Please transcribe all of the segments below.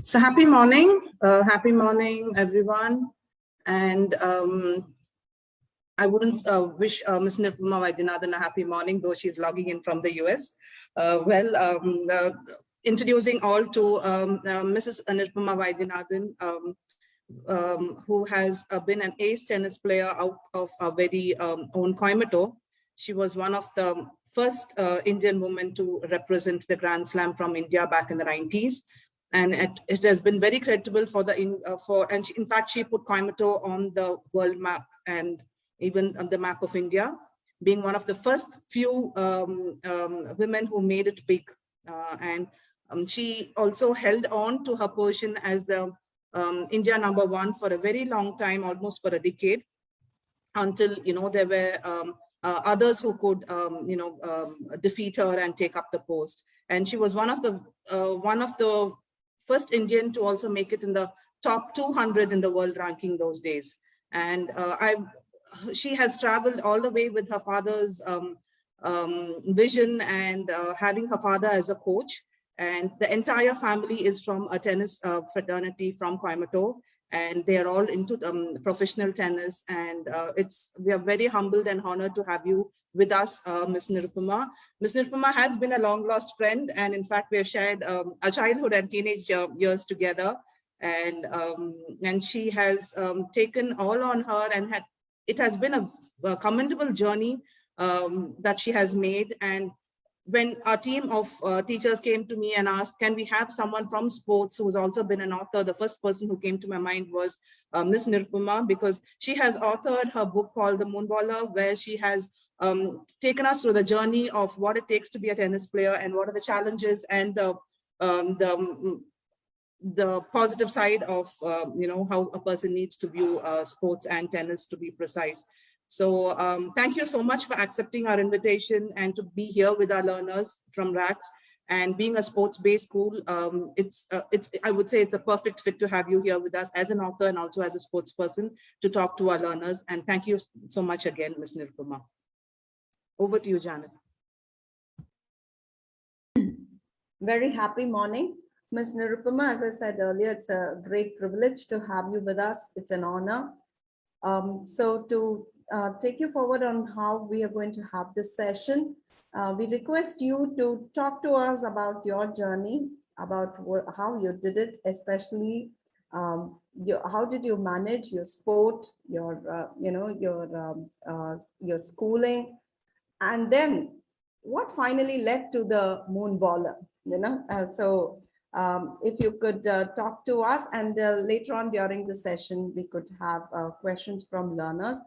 So happy morning, everyone. And I wouldn't wish Ms. Nirupama Vaidhyanathan a happy morning, though she's logging in from the US. Introducing all to Mrs. Nirupama Vaidhyanathan, who has been an ace tennis player out of our very own Coimbatore. She was one of the first Indian women to represent the Grand Slam from India back in the 90s. And it has been very creditable for the in fact she put Coimbatore on the world map and even on the map of India, being one of the first few women who made it big. She also held on to her position as the India #1 for a very long time, almost for a decade, until there were others who could defeat her and take up the post. And she was one of the first Indian to also make it in the top 200 in the world ranking those days. And she has traveled all the way with her father's vision and having her father as a coach. And the entire family is from a tennis fraternity from Coimbatore, and they are all into professional tennis. And we are very humbled and honored to have you with us, Ms. Nirupama. Ms. Nirupama has been a long lost friend, and in fact, we have shared our childhood and teenage years together. And she has taken all on her, and it has been a commendable journey that she has made. And when our team of teachers came to me and asked, can we have someone from sports who's also been an author, the first person who came to my mind was Ms. Nirupama, because she has authored her book called The Moonballer, where she has taken us through the journey of what it takes to be a tennis player and what are the challenges and the positive side of how a person needs to view sports and tennis, to be precise. So thank you so much for accepting our invitation and to be here with our learners from RACS. And being a sports-based school, I would say it's a perfect fit to have you here with us as an author and also as a sports person to talk to our learners. And thank you so much again, Ms. Nirupama. Over to you, Janet. Very happy morning. Ms. Nirupama, as I said earlier, it's a great privilege to have you with us. It's an honor. So to take you forward on how we are going to have this session, we request you to talk to us about your journey, about how you did it, especially how did you manage your sport, your schooling, and then what finally led to the Moonballer. If you could talk to us, and later on during the session, we could have questions from learners.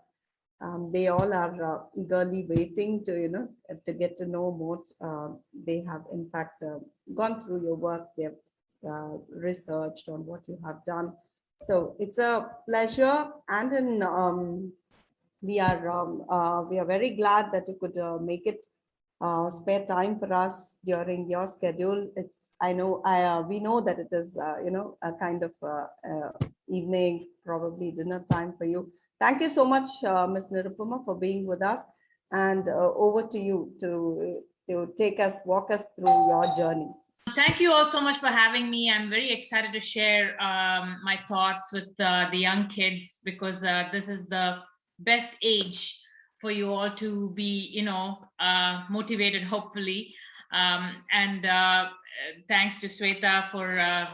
They all are eagerly waiting to get to know more. They have in fact gone through your work. They have researched on what you have done. So it's a pleasure, and we are very glad that you could make it spare time for us during your schedule. We know that it is a kind of evening, probably dinner time for you. Thank you so much, Ms. Nirupama, for being with us, and over to you to walk us through your journey. Thank you all so much for having me. I'm very excited to share my thoughts with the young kids, because this is the best age for you all to be, motivated, hopefully. Thanks to Sweta for,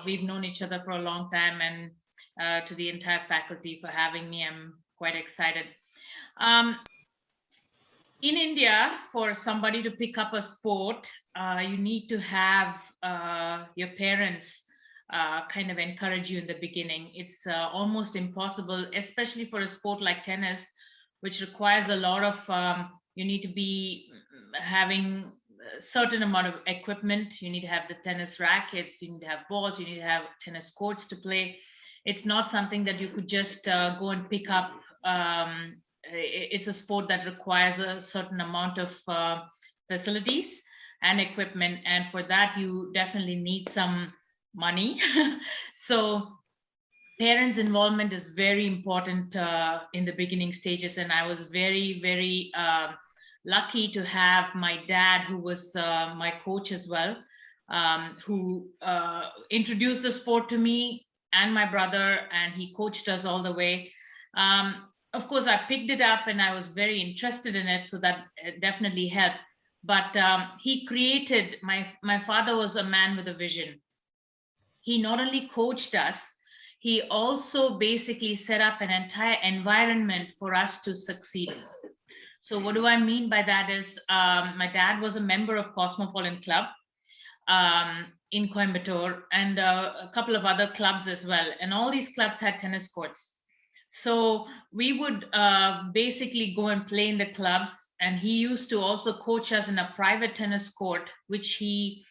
we've known each other for a long time, and to the entire faculty for having me. I'm quite excited. In India, for somebody to pick up a sport, you need to have your parents kind of encourage you in the beginning. It's almost impossible, especially for a sport like tennis, which requires a lot of, you need to be having a certain amount of equipment. You need to have the tennis rackets, you need to have balls, you need to have tennis courts to play. It's not something that you could just go and pick up. It's a sport that requires a certain amount of facilities and equipment, and for that you definitely need some money. So parents' involvement is very important in the beginning stages, and I was very, very lucky to have my dad, who was my coach as well. who introduced the sport to me and my brother, and he coached us all the way. Of course, I picked it up and I was very interested in it, so that definitely helped. But he created, my father was a man with a vision. He not only coached us, he also basically set up an entire environment for us to succeed. So what do I mean by that is, my dad was a member of Cosmopolitan Club in Coimbatore, and a couple of other clubs as well. And all these clubs had tennis courts. So we would basically go and play in the clubs. And he used to also coach us in a private tennis court, which he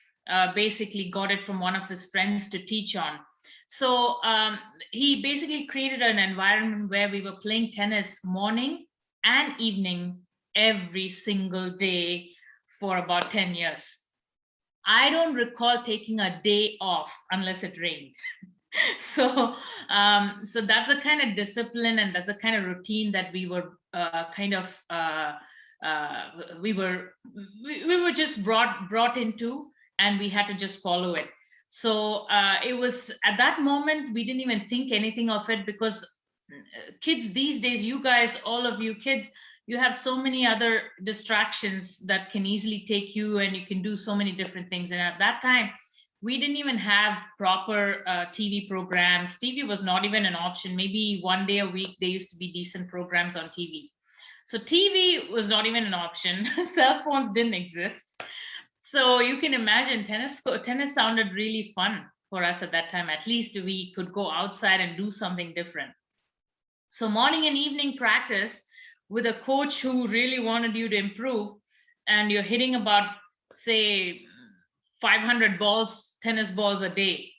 basically got it from one of his friends to teach on. So he basically created an environment where we were playing tennis morning and evening every single day for about 10 years. I don't recall taking a day off unless it rained. So that's the kind of discipline and that's the kind of routine that we were we were just brought into, and we had to just follow it. So it was at that moment we didn't even think anything of it, because kids these days, you guys, all of you kids, you have so many other distractions that can easily take you, and you can do so many different things. And at that time, we didn't even have proper TV programs. TV was not even an option. Maybe one day a week, there used to be decent programs on TV. So TV was not even an option. Cell phones didn't exist. So you can imagine tennis sounded really fun for us at that time. At least we could go outside and do something different. So morning and evening practice with a coach who really wanted you to improve, and you're hitting about, say, 500 tennis balls a day.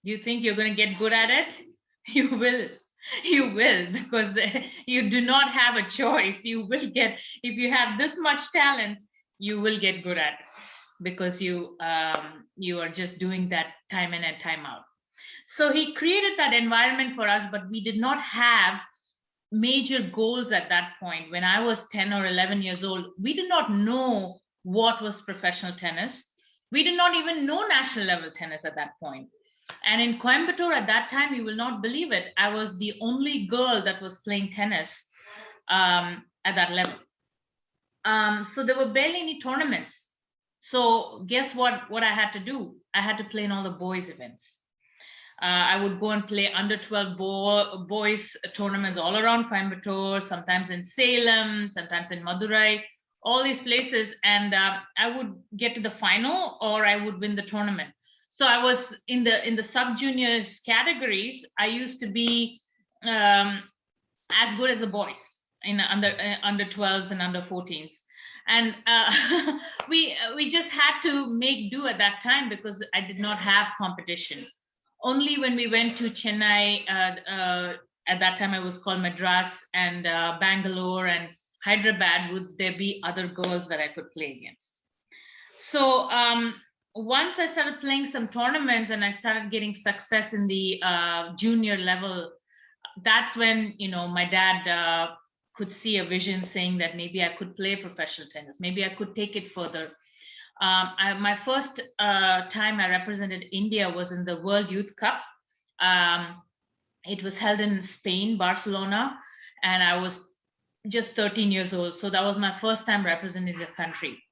You think you're going to get good at it? You will, because you do not have a choice. You will get, if you have this much talent, you will get good at it, because you are just doing that time in and time out. So he created that environment for us, but we did not have major goals at that point. When I was 10 or 11 years old, we did not know what was professional tennis. We did not even know national level tennis at that point. And in Coimbatore at that time, you will not believe it, I was the only girl that was playing tennis at that level. So there were barely any tournaments. So guess what I had to do? I had to play in all the boys' events. I would go and play under 12 boys tournaments all around Coimbatore, sometimes in Salem, sometimes in Madurai, all these places. And I would get to the final, or I would win the tournament. So I was in the sub-juniors categories. I used to be as good as the boys in under 12s and under 14s. And we just had to make do at that time, because I did not have competition. Only when we went to Chennai, at that time it was called Madras, and Bangalore and Hyderabad, would there be other girls that I could play against. So once I started playing some tournaments and I started getting success in the junior level, that's when, my dad could see a vision, saying that maybe I could play professional tennis, maybe I could take it further. My first time I represented India was in the World Youth Cup. It was held in Spain, Barcelona, and I was just 13 years old. So that was my first time representing the country.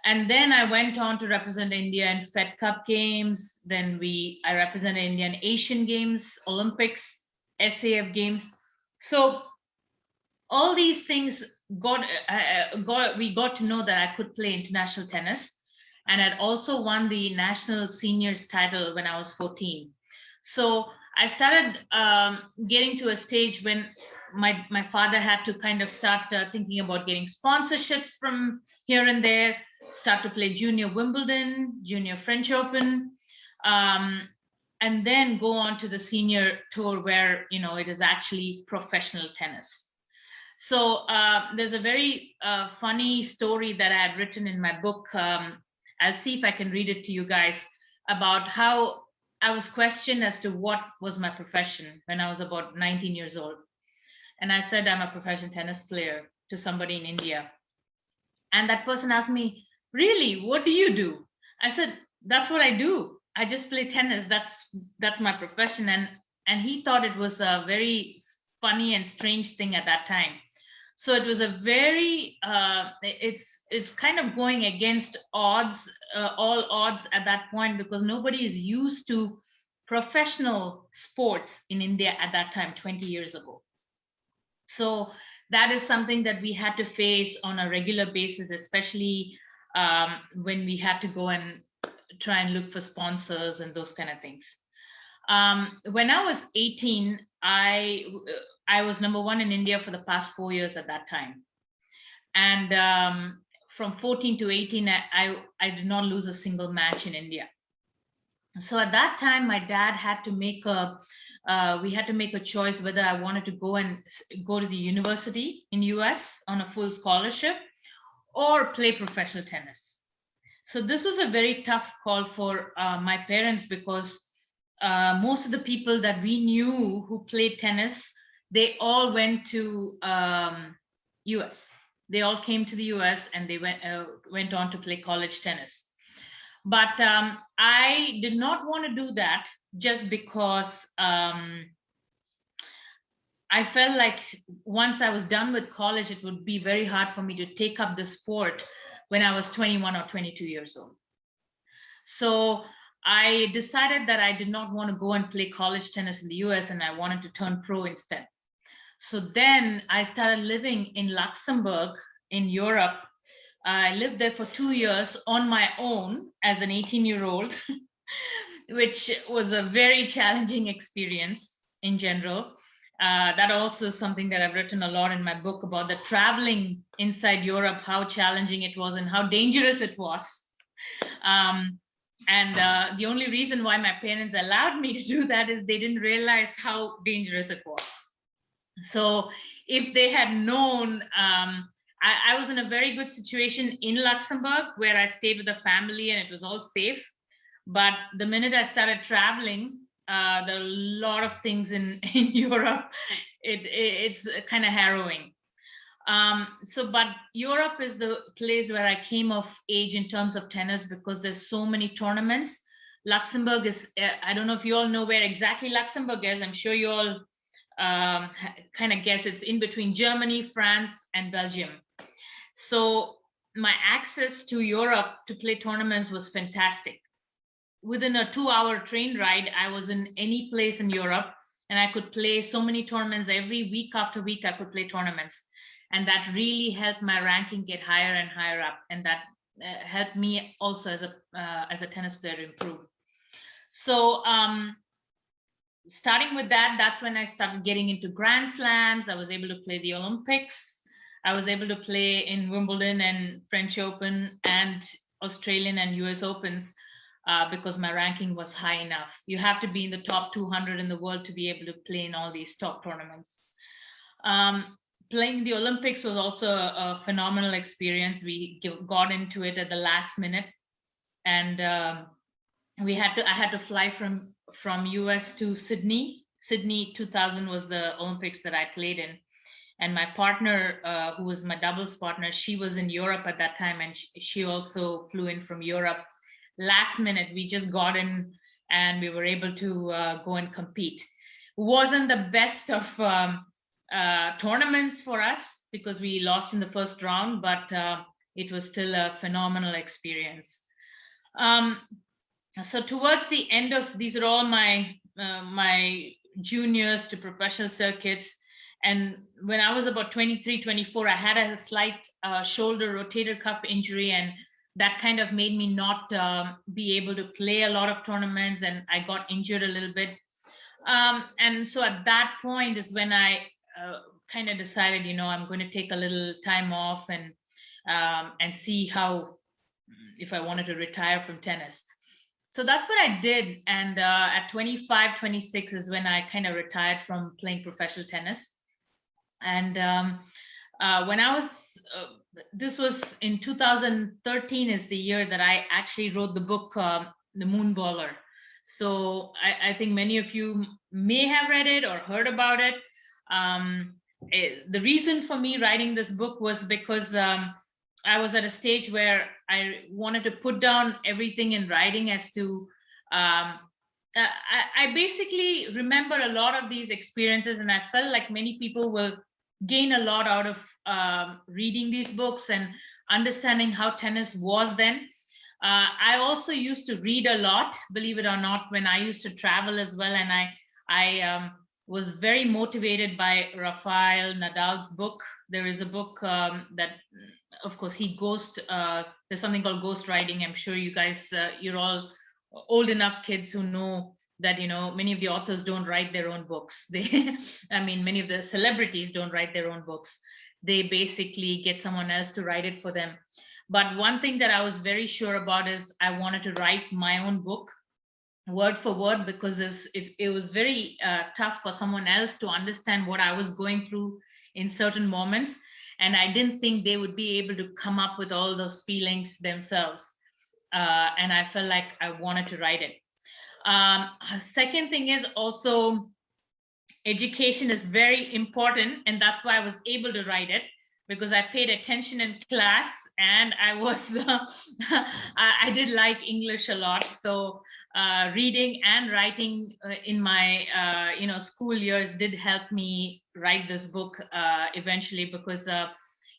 And then I went on to represent India in Fed Cup games. Then I represented India in Asian Games, Olympics, SAF games. So all these things we got to know that I could play international tennis, and I'd also won the national seniors title when I was 14. So I started getting to a stage when my father had to kind of start thinking about getting sponsorships from here and there, start to play junior Wimbledon, junior French Open, and then go on to the senior tour where, it is actually professional tennis. So there's a very funny story that I had written in my book. I'll see if I can read it to you guys, about how I was questioned as to what was my profession when I was about 19 years old. And I said, I'm a professional tennis player, to somebody in India. And that person asked me, really, what do you do? I said, that's what I do. I just play tennis. That's my profession. And he thought it was a very funny and strange thing at that time. So it was a very it's kind of going against odds, all odds at that point, because nobody is used to professional sports in India at that time, 20 years ago. So that is something that we had to face on a regular basis, especially when we had to go and try and look for sponsors and those kind of things. When I was 18, I was number one in India for the past 4 years at that time. And from 14 to 18, I did not lose a single match in India. So at that time, my dad had to make we had to make a choice whether I wanted to go to the university in US on a full scholarship or play professional tennis. So this was a very tough call for my parents, because most of the people that we knew who played tennis, they all went to US. They all came to the US and they went on to play college tennis. But I did not want to do that, just because I felt like once I was done with college, it would be very hard for me to take up the sport when I was 21 or 22 years old. So I decided that I did not want to go and play college tennis in the US, and I wanted to turn pro instead. So then I started living in Luxembourg in Europe. I lived there for 2 years on my own as an 18-year-old, which was a very challenging experience in general. That also is something that I've written a lot in my book about, the traveling inside Europe, how challenging it was and how dangerous it was. The only reason why my parents allowed me to do that is they didn't realize how dangerous it was. So if they had known, I was in a very good situation in Luxembourg, where I stayed with a family and it was all safe. But the minute I started traveling, there are a lot of things in Europe. It's kind of harrowing. But Europe is the place where I came of age in terms of tennis, because there's so many tournaments. Luxembourg is, I don't know if you all know where exactly Luxembourg is. I'm sure you all kind of guess. It's in between Germany, France, and Belgium. So my access to Europe to play tournaments was fantastic. Within a 2-hour train ride, I was in any place in Europe, and I could play so many tournaments. Every week after week, I could play tournaments. And that really helped my ranking get higher and higher up. And that helped me also as a tennis player improve. So starting with that, that's when I started getting into Grand Slams. I was able to play the Olympics. I was able to play in Wimbledon and French Open and Australian and US Opens because my ranking was high enough. You have to be in the top 200 in the world to be able to play in all these top tournaments. Playing the Olympics was also a phenomenal experience. We got into it at the last minute, and I had to fly from US to Sydney. Sydney 2000 was the Olympics that I played in. And my partner, who was my doubles partner, she was in Europe at that time, and she also flew in from Europe. Last minute, we just got in and we were able to go and compete. Wasn't the best of tournaments for us because we lost in the first round, but it was still a phenomenal experience. So towards the end of, these are all my juniors to professional circuits. And when I was about 23, 24, I had a slight shoulder rotator cuff injury, and that kind of made me not be able to play a lot of tournaments, and I got injured a little bit. And so at that point is when I kind of decided, I'm going to take a little time off and see if I wanted to retire from tennis. So that's what I did. And at 25, 26 is when I kind of retired from playing professional tennis. And when I was, this was in 2013 is the year that I actually wrote the book, The Moonballer. So I think many of you may have read it or heard about it. The reason for me writing this book was because I was at a stage where I wanted to put down everything in writing as to, I basically remember a lot of these experiences, and I felt like many people will gain a lot out of reading these books and understanding how tennis was then. I also used to read a lot, believe it or not, when I used to travel as well. And I was very motivated by Rafael Nadal's book. There is a book that, of course, there's something called ghost writing. I'm sure you guys, you're all old enough kids who know that, many of the authors don't write their own books. Many of the celebrities don't write their own books. They basically get someone else to write it for them. But one thing that I was very sure about is I wanted to write my own book word for word, because it was very tough for someone else to understand what I was going through in certain moments. And I didn't think they would be able to come up with all those feelings themselves. And I felt like I wanted to write it. Second thing is also education is very important. And that's why I was able to write it, because I paid attention in class, and I did like English a lot. So reading and writing in my school years did help me write this book eventually, because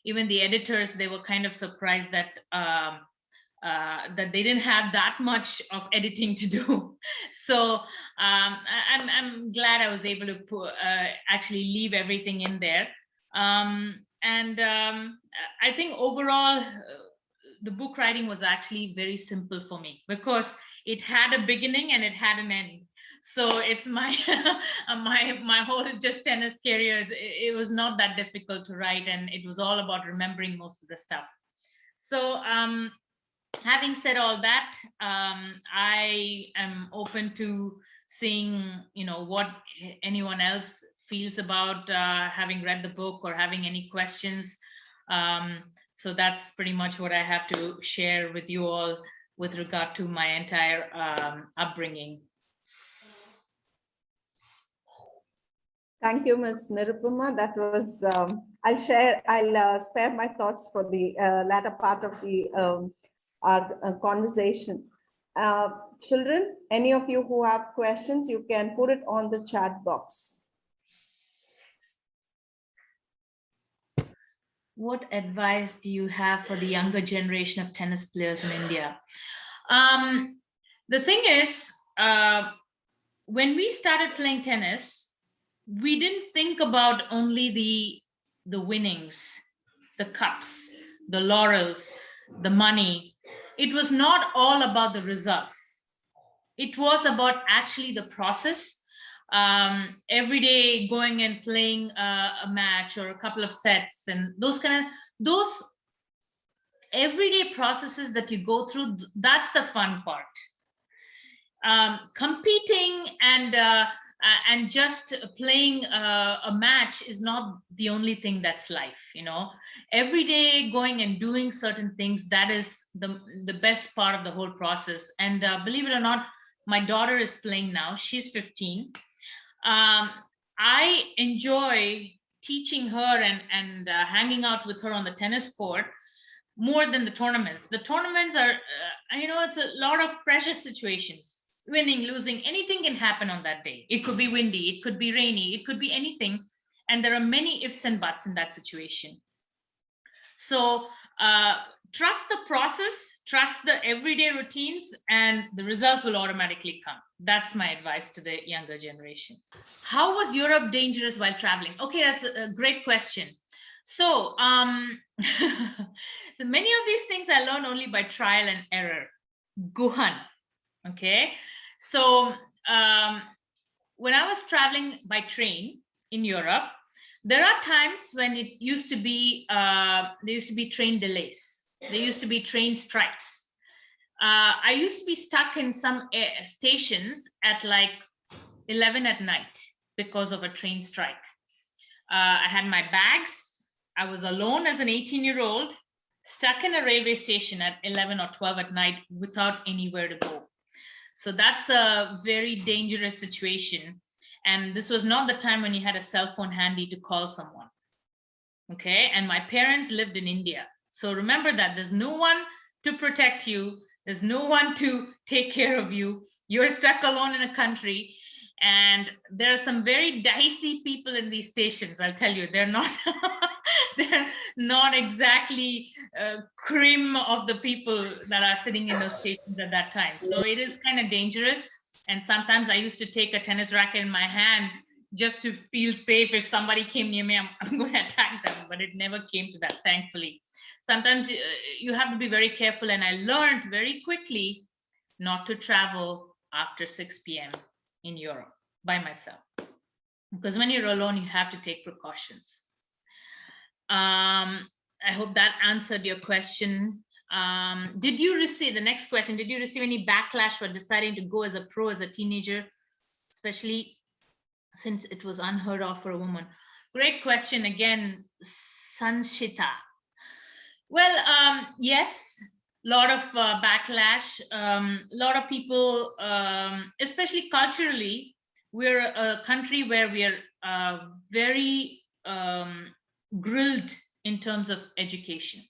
even the editors, they were kind of surprised that they didn't have that much of editing to do. So I'm glad I was able to actually leave everything in there. I think overall, the book writing was actually very simple for me, because it had a beginning and it had an end. So it's my my whole just tennis career. It was not that difficult to write, and it was all about remembering most of the stuff. So having said all that, I am open to seeing, what anyone else feels about having read the book or having any questions. So that's pretty much what I have to share with you all with regard to my entire upbringing. Thank you, Ms. Nirupama. That was, I'll spare my thoughts for the latter part of the our conversation. Children, any of you who have questions, you can put it on the chat box. What advice do you have for the younger generation of tennis players in India? The thing is, when we started playing tennis, we didn't think about only the winnings, the cups, the laurels, the money. It was not all about the results. It was about actually the process. Every day going and playing a match or a couple of sets, and those everyday processes that you go through, that's the fun part. Competing and just playing a match is not the only thing that's life. Every day going and doing certain things, that is the best part of the whole process. And believe it or not, my daughter is playing now. She's 15. I enjoy teaching her and hanging out with her on the tennis court more than the tournaments. The tournaments are, it's a lot of pressure situations. Winning, losing, anything can happen on that day. It could be windy, it could be rainy, it could be anything. And there are many ifs and buts in that situation. So trust the process, trust the everyday routines, and the results will automatically come. That's my advice to the younger generation. How was Europe dangerous while traveling? Okay, that's a great question. So, so many of these things I learned only by trial and error. Guhan. Okay, so when I was traveling by train in Europe, there are times when it used to be there used to be train delays. There used to be train strikes. I used to be stuck in some stations at like 11 at night because of a train strike. I had my bags. I was alone as an 18-year-old, stuck in a railway station at 11 or 12 at night without anywhere to go. So that's a very dangerous situation. And this was not the time when you had a cell phone handy to call someone. Okay. And my parents lived in India. So remember that there's no one to protect you. There's no one to take care of you. You're stuck alone in a country. And there are some very dicey people in these stations. I'll tell you, they're not they're not exactly cream of the people that are sitting in those stations at that time. So it is kind of dangerous. And sometimes I used to take a tennis racket in my hand just to feel safe. If somebody came near me, I'm going to attack them. But it never came to that, thankfully. Sometimes you have to be very careful. And I learned very quickly not to travel after 6 p.m. in Europe by myself. Because when you're alone, you have to take precautions. I hope that answered your question. Did you receive, the next question, did you receive any backlash for deciding to go as a pro as a teenager, especially since it was unheard of for a woman? Great question again, Sanshita. Well, yes, a lot of backlash. A lot of people, especially culturally, we're a country where we're very grilled in terms of education.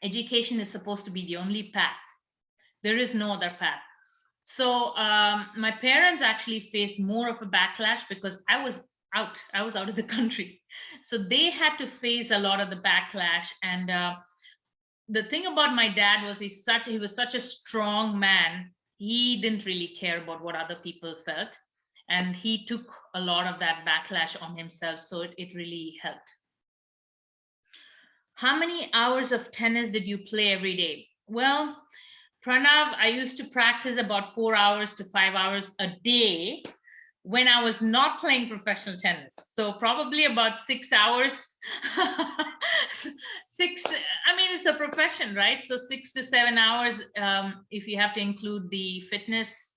Education is supposed to be the only path. There is no other path. So my parents actually faced more of a backlash because I was out of the country. So they had to face a lot of the backlash. And the thing about my dad was he was such a strong man. He didn't really care about what other people felt. And he took a lot of that backlash on himself. So it really helped. How many hours of tennis did you play every day? Well, Pranav, I used to practice about 4 hours to 5 hours a day when I was not playing professional tennis. So probably about 6 hours. It's a profession, right? So 6 to 7 hours, if you have to include the fitness,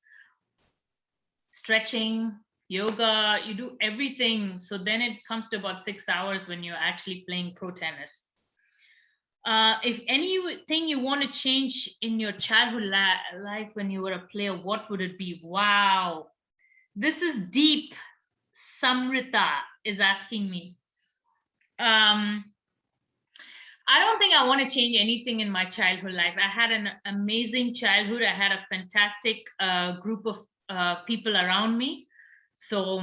stretching, yoga, you do everything. So then it comes to about 6 hours when you're actually playing pro tennis. If anything you want to change in your childhood life when you were a player, what would it be? Wow, this is deep. Samrita is asking me. I don't think I want to change anything in my childhood life. I had an amazing childhood. I had a fantastic group of people around me. So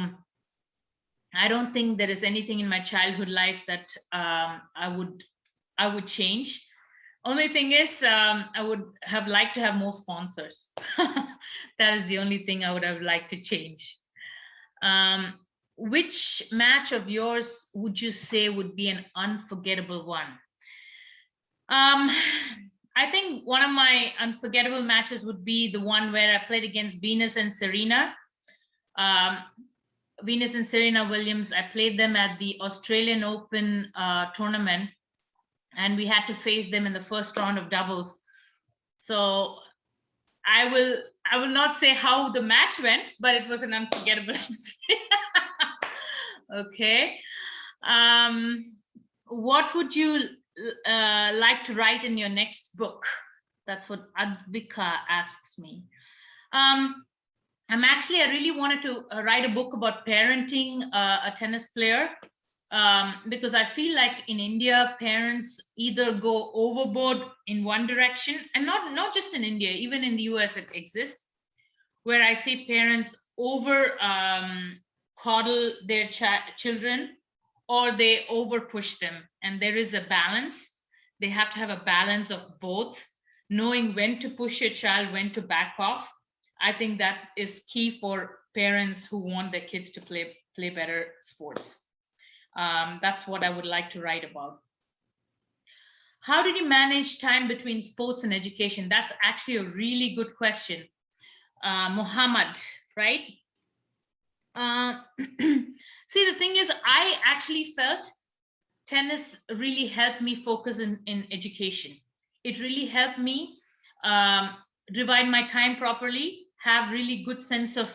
I don't think there is anything in my childhood life that I would change. Only thing is, I would have liked to have more sponsors. That is the only thing I would have liked to change. Which match of yours would you say would be an unforgettable one? I think one of my unforgettable matches would be the one where I played against Venus and Serena. Venus and Serena Williams, I played them at the Australian Open tournament, and we had to face them in the first round of doubles. So I will not say how the match went, but it was an unforgettable experience. Okay. What would you like to write in your next book? That's what Advika asks me. I really wanted to write a book about parenting a tennis player, because I feel like in India, parents either go overboard in one direction, and not just in India, even in the US it exists, where I see parents over coddle their children, or they over push them. And there is a balance. They have to have a balance of both, knowing when to push your child, when to back off. I think that is key for parents who want their kids to play better sports. That's what I would like to write about. How did you manage time between sports and education? That's actually a really good question. Muhammad, right? See, the thing is, I actually felt tennis really helped me focus in education. It really helped me divide my time properly, have really good sense of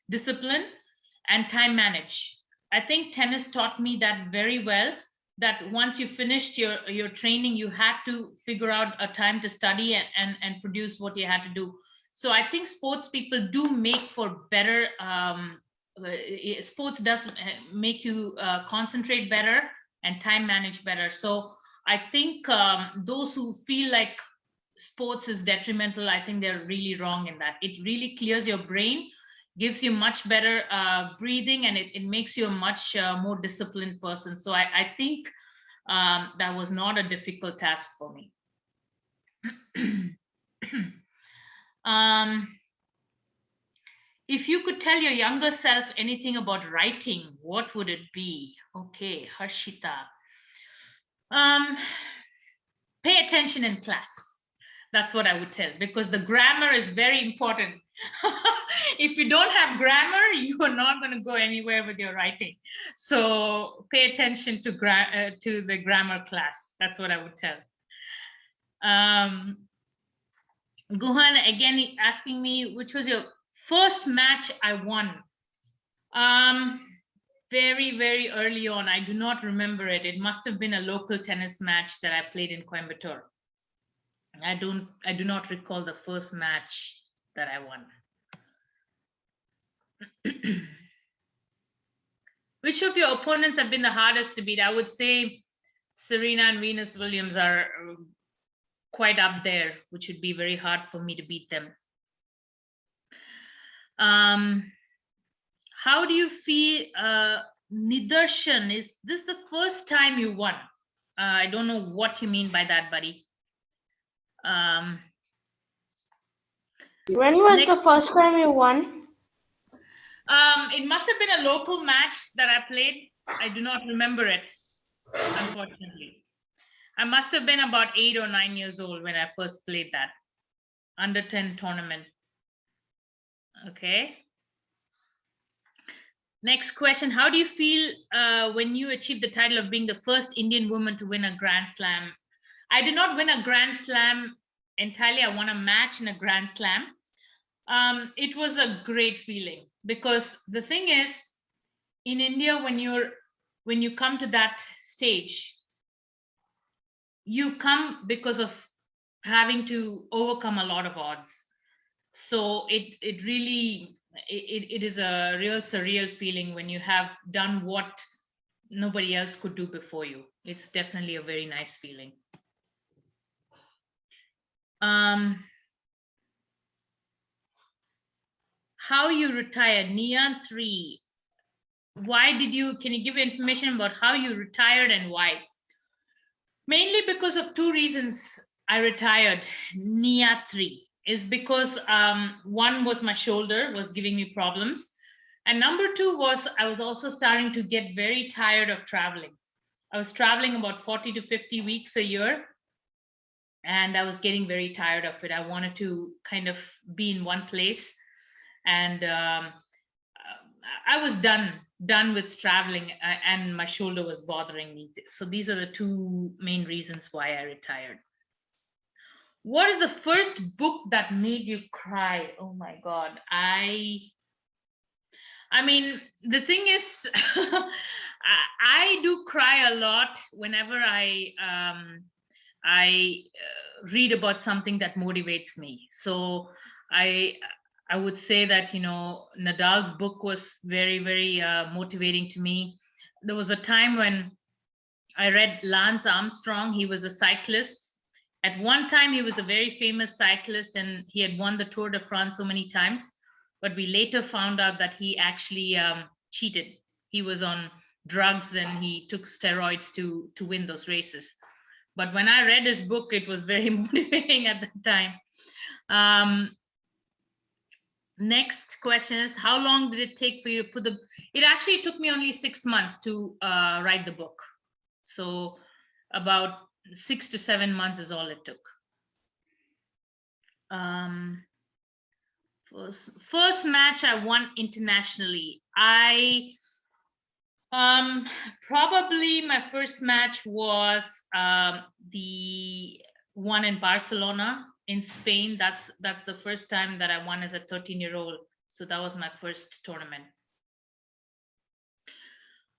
discipline and time manage. I think tennis taught me that very well, that once you finished your training, you had to figure out a time to study and produce what you had to do. So I think sports people do make for better, sports does make you concentrate better and time manage better. So I think those who feel like sports is detrimental, I think they're really wrong in that. It really clears your brain, gives you much better breathing, and it makes you a much more disciplined person. So I think that was not a difficult task for me. If you could tell your younger self anything about writing, what would it be? Okay, Harshita. Pay attention in class. That's what I would tell, because the grammar is very important. If you don't have grammar, you are not going to go anywhere with your writing. So pay attention to the grammar class. That's what I would tell. Guhan again asking me, which was your first match I won? Very, very early on. I do not remember it. It must have been a local tennis match that I played in Coimbatore. I do not recall the first match that I won. Which of your opponents have been the hardest to beat? I would say Serena and Venus Williams are quite up there, which would be very hard for me to beat them. How do you feel, Nidarshan? Is this the first time you won? I don't know what you mean by that, buddy. When was the first time you won? It must have been a local match that I played. I do not remember it, unfortunately. I must have been about 8 or 9 years old when I first played that under 10 tournament. Okay. Next question. How do you feel when you achieved the title of being the first Indian woman to win a Grand Slam? I did not win a Grand Slam entirely. I won a match in a Grand Slam. It was a great feeling, because the thing is, in India, when you come to that stage, you come because of having to overcome a lot of odds. So it really is a real surreal feeling when you have done what nobody else could do before you. It's definitely a very nice feeling. How you retired, Neon 3. Can you give information about how you retired and why? Mainly because of 2 reasons I retired, Nia 3. Is because one was my shoulder was giving me problems. And number 2 was I was also starting to get very tired of traveling. I was traveling about 40 to 50 weeks a year. And I was getting very tired of it. I wanted to kind of be in one place. And I was done with traveling, and my shoulder was bothering me. So these are the 2 main reasons why I retired. What is the first book that made you cry? Oh my God. I mean, the thing is, I do cry a lot whenever I read about something that motivates me. So I would say that, Nadal's book was very, very motivating to me. There was a time when I read Lance Armstrong. He was a cyclist. At one time, he was a very famous cyclist, and he had won the Tour de France so many times. But we later found out that he actually cheated. He was on drugs and he took steroids to win those races. But when I read his book, it was very motivating at the time. Next question is, how long did it take for you to put it actually took me only 6 months to write the book. So about 6 to 7 months is all it took. First match I won internationally. Probably my first match was the one in Barcelona in Spain. That's the first time that I won as a 13-year-old. So that was my first tournament.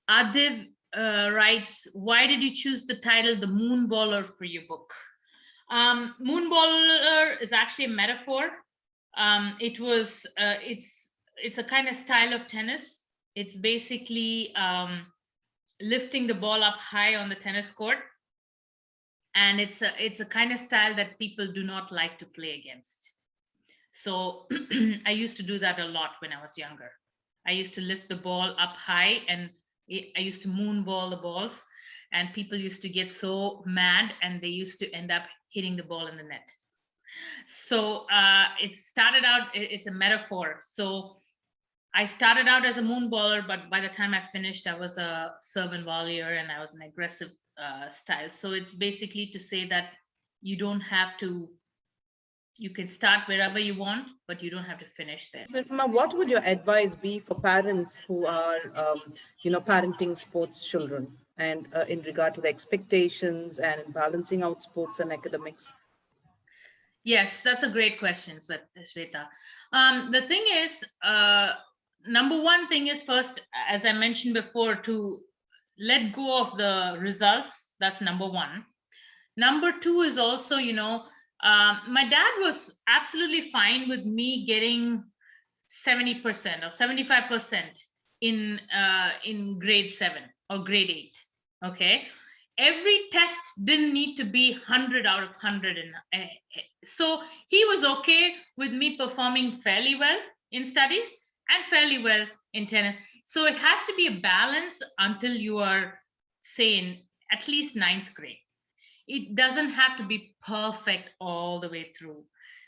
Adiv writes, why did you choose the title The Moonballer for your book? Moonballer is actually a metaphor. It's a kind of style of tennis. It's basically lifting the ball up high on the tennis court. And it's a kind of style that people do not like to play against. So I used to do that a lot when I was younger. I used to lift the ball up high, and I used to moonball the balls, and people used to get so mad, and they used to end up hitting the ball in the net. So it started out, it's a metaphor. So I started out as a moonballer, but by the time I finished, I was a serve and volleyer, and I was an aggressive style. So it's basically to say that you don't have to, you can start wherever you want, but you don't have to finish there. Nirupama, what would your advice be for parents who are, parenting sports children, and in regard to the expectations and balancing out sports and academics? Yes, that's a great question, Shweta. The thing is, number one thing is, first, as I mentioned before, to let go of the results. That's number one. Number two is also, my dad was absolutely fine with me getting 70% or 75% in grade 7 or grade 8. Okay. Every test didn't need to be 100 out of 100. So he was okay with me performing fairly well in studies and fairly well in tennis. So it has to be a balance until you are, say, in at least 9th grade. It doesn't have to be perfect all the way through.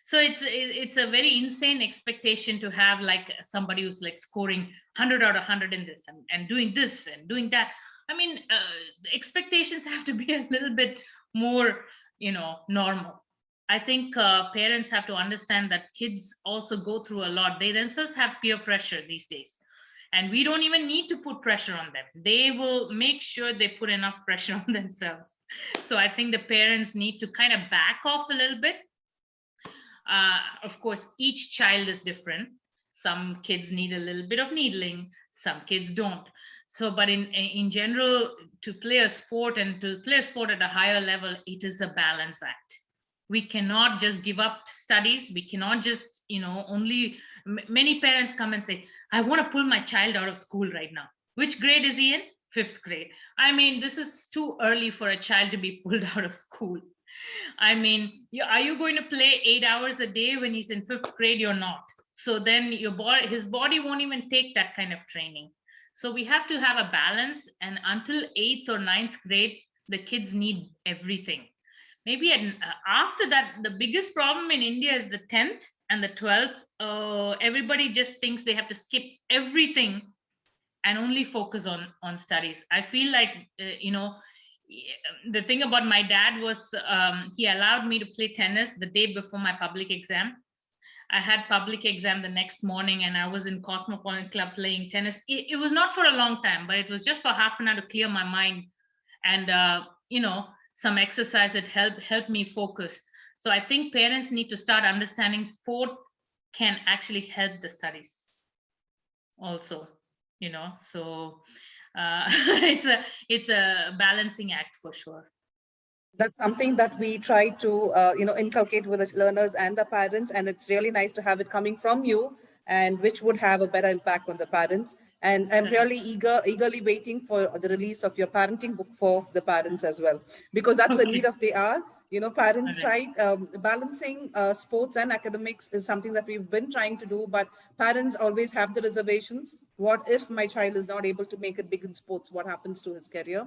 So it's a very insane expectation to have, like, somebody who's like scoring 100 out of 100 in this and doing this and doing that. I mean, the expectations have to be a little bit more, normal. I think parents have to understand that kids also go through a lot. They themselves have peer pressure these days. And we don't even need to put pressure on them. They will make sure they put enough pressure on themselves. So I think the parents need to kind of back off a little bit. Of course, each child is different. Some kids need a little bit of needling, some kids don't. So, but in general, to play a sport and to play a sport at a higher level, it is a balance act. We cannot just give up studies. We cannot just, many parents come and say, I want to pull my child out of school right now. Which grade is he in? 5th grade. I mean, this is too early for a child to be pulled out of school. I mean, are you going to play 8 hours a day when he's in 5th grade? You're not. So then his body won't even take that kind of training. So we have to have a balance. And until 8th or 9th grade, the kids need everything. Maybe after that, the biggest problem in India is the 10th and the 12th. Everybody just thinks they have to skip everything and only focus on studies. I feel like, the thing about my dad was he allowed me to play tennis the day before my public exam. I had public exam the next morning, and I was in Cosmopolitan Club playing tennis. It was not for a long time, but it was just for half an hour to clear my mind. And, some exercise that helped me focus. So I think parents need to start understanding sport can actually help the studies also, so it's a balancing act for sure. That's something that we try to, inculcate with the learners and the parents. And it's really nice to have it coming from you, and which would have a better impact on the parents. And I'm really eagerly waiting for the release of your parenting book for the parents as well, because that's the need of the hour. Parents try balancing sports and academics is something that we've been trying to do, but parents always have the reservations. What if my child is not able to make it big in sports? What happens to his career?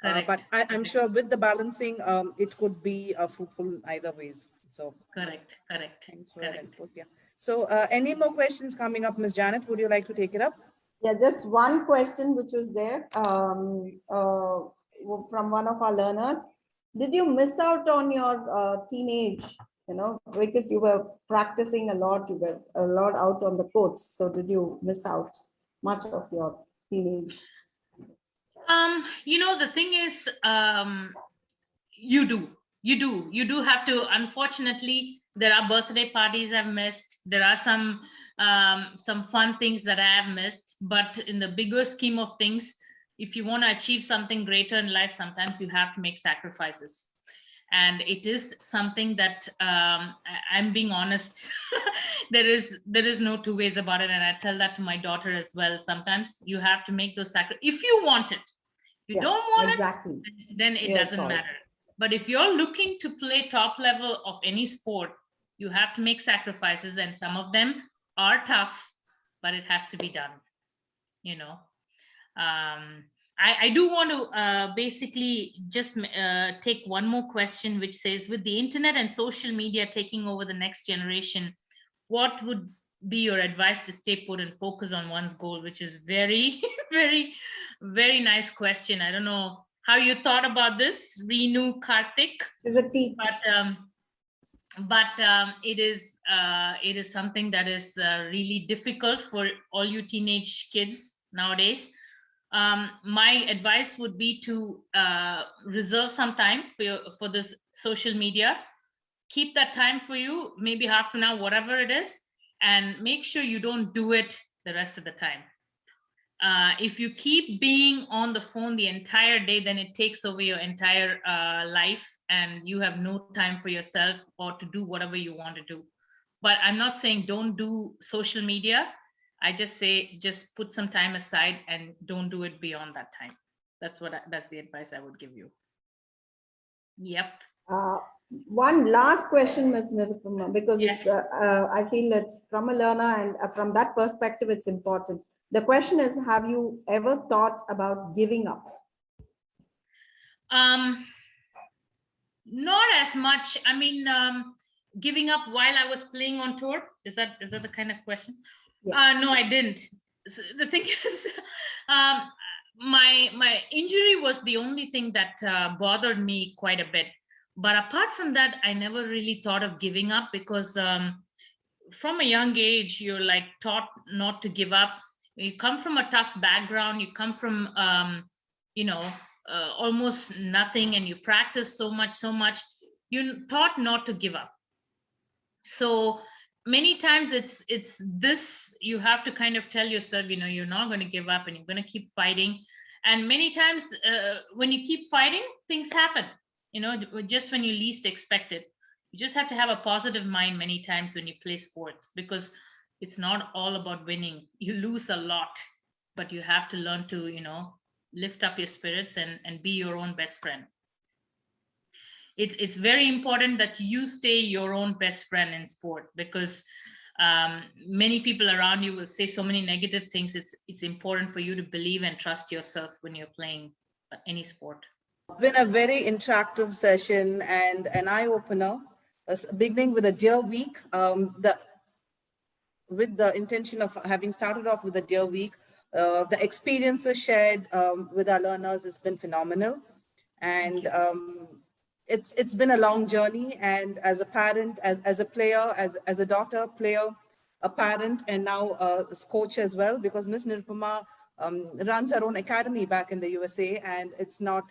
But I'm sure with the balancing, it could be fruitful either ways. So correct. Thanks for that input. Yeah. So any more questions coming up, Ms. Janet? Would you like to take it up? Yeah, just one question which was there from one of our learners. Did you miss out on your teenage, because you were practicing a lot, you were a lot out on the courts. So did you miss out much of your teenage? The thing is, you do have to. Unfortunately, there are birthday parties I've missed. There are some fun things that I have missed. But in the bigger scheme of things, if you want to achieve something greater in life, sometimes you have to make sacrifices. And it is something that I'm being honest. there is no two ways about it, and I tell that to my daughter as well. Sometimes you have to make those sacrifices if you want it. If you don't want exactly. it, then it doesn't matter. But if you're looking to play top level of any sport, you have to make sacrifices, and some of them are tough, but it has to be done, you know. I do want to basically just take one more question, which says, with the internet and social media taking over the next generation, what would be your advice to stay put and focus on one's goal? Which is very, very nice question. I don't know how you thought about this, Reenu Karthik, but it is something that is really difficult for all you teenage kids nowadays. My advice would be to reserve some time for this social media. Keep that time for you, maybe half an hour, whatever it is, and make sure you don't do it the rest of the time. If you keep being on the phone the entire day, then it takes over your entire life, and you have no time for yourself or to do whatever you want to do. But I'm not saying don't do social media. I just say, just put some time aside and don't do it beyond that time. That's the advice I would give you. Yep. One last question, Ms. Nirupama, because Yes. it's, I feel it's from a learner, and from that perspective, it's important. The question is, have you ever thought about giving up? Not as much. I mean, giving up while I was playing on tour. Is that the kind of question? Yeah. No, I didn't. So the thing is, my injury was the only thing that bothered me quite a bit. But apart from that, I never really thought of giving up, because from a young age, you're like taught not to give up. You come from a tough background. You come from, almost nothing, and you practice so much. You're taught not to give up. So many times it's this, you have to kind of tell yourself, you're not going to give up, and you're going to keep fighting. And many times when you keep fighting, things happen, just when you least expect it. You just have to have a positive mind many times when you play sports, because it's not all about winning. You lose a lot, but you have to learn to, lift up your spirits and be your own best friend. It's very important that you stay your own best friend in sport, because many people around you will say so many negative things. It's important for you to believe and trust yourself when you're playing any sport. It's been a very interactive session and an eye-opener, beginning with a Deer Week. With the intention of having started off with a Deer Week, the experiences shared with our learners has been phenomenal. And it's been a long journey, and as a parent, as a player, as a daughter, player, a parent, and now a coach as well, because Ms. Nirupama runs her own academy back in the USA, and it's not,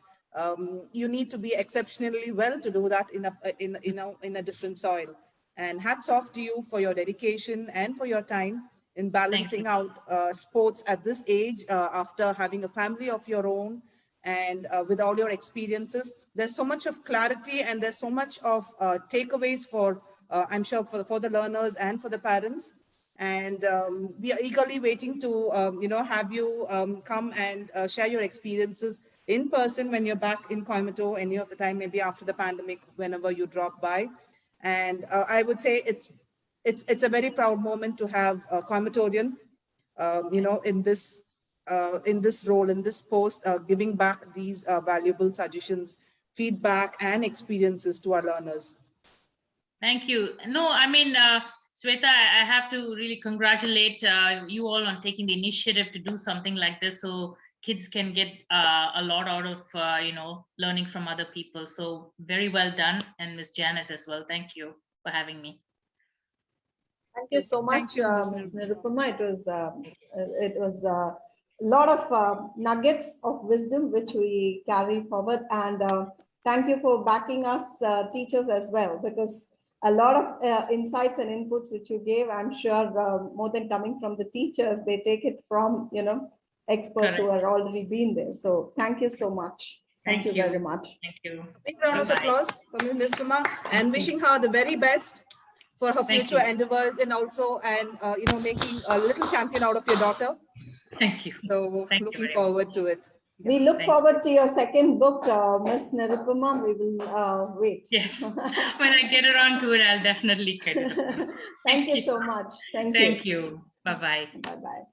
you need to be exceptionally well to do that in a different soil. And hats off to you for your dedication and for your time in balancing out sports at this age, after having a family of your own. And with all your experiences, there's so much of clarity, and there's so much of takeaways for, I'm sure, for the learners and for the parents. And we are eagerly waiting to, have you come and share your experiences in person when you're back in Coimbatore any of the time, maybe after the pandemic, whenever you drop by. And I would say it's a very proud moment to have a Coimbatorian, in this role, in this post, giving back these valuable suggestions, feedback, and experiences to our learners. Thank you. No, I mean, Sweta, I have to really congratulate you all on taking the initiative to do something like this, so kids can get a lot out of, learning from other people. So very well done. And Ms. Janet as well. Thank you for having me. Thank you so much, Ms. Nirupama. It was a lot of nuggets of wisdom which we carry forward, and thank you for backing us teachers as well, because a lot of insights and inputs which you gave, I'm sure more than coming from the teachers, they take it from experts who are already been there. So thank you so much. Thank you very much. Thank you. Big round of applause for Ms. Nirupama, and wishing her the very best for her future endeavors, and also, making a little champion out of your daughter. Thank you. So looking forward to it. We look Thank forward to your second book, Miss Nirupama. We will wait. Yes. When I get around to it, I'll definitely get it. Thank you so much. Thank you. Thank you. Bye-bye. Bye-bye.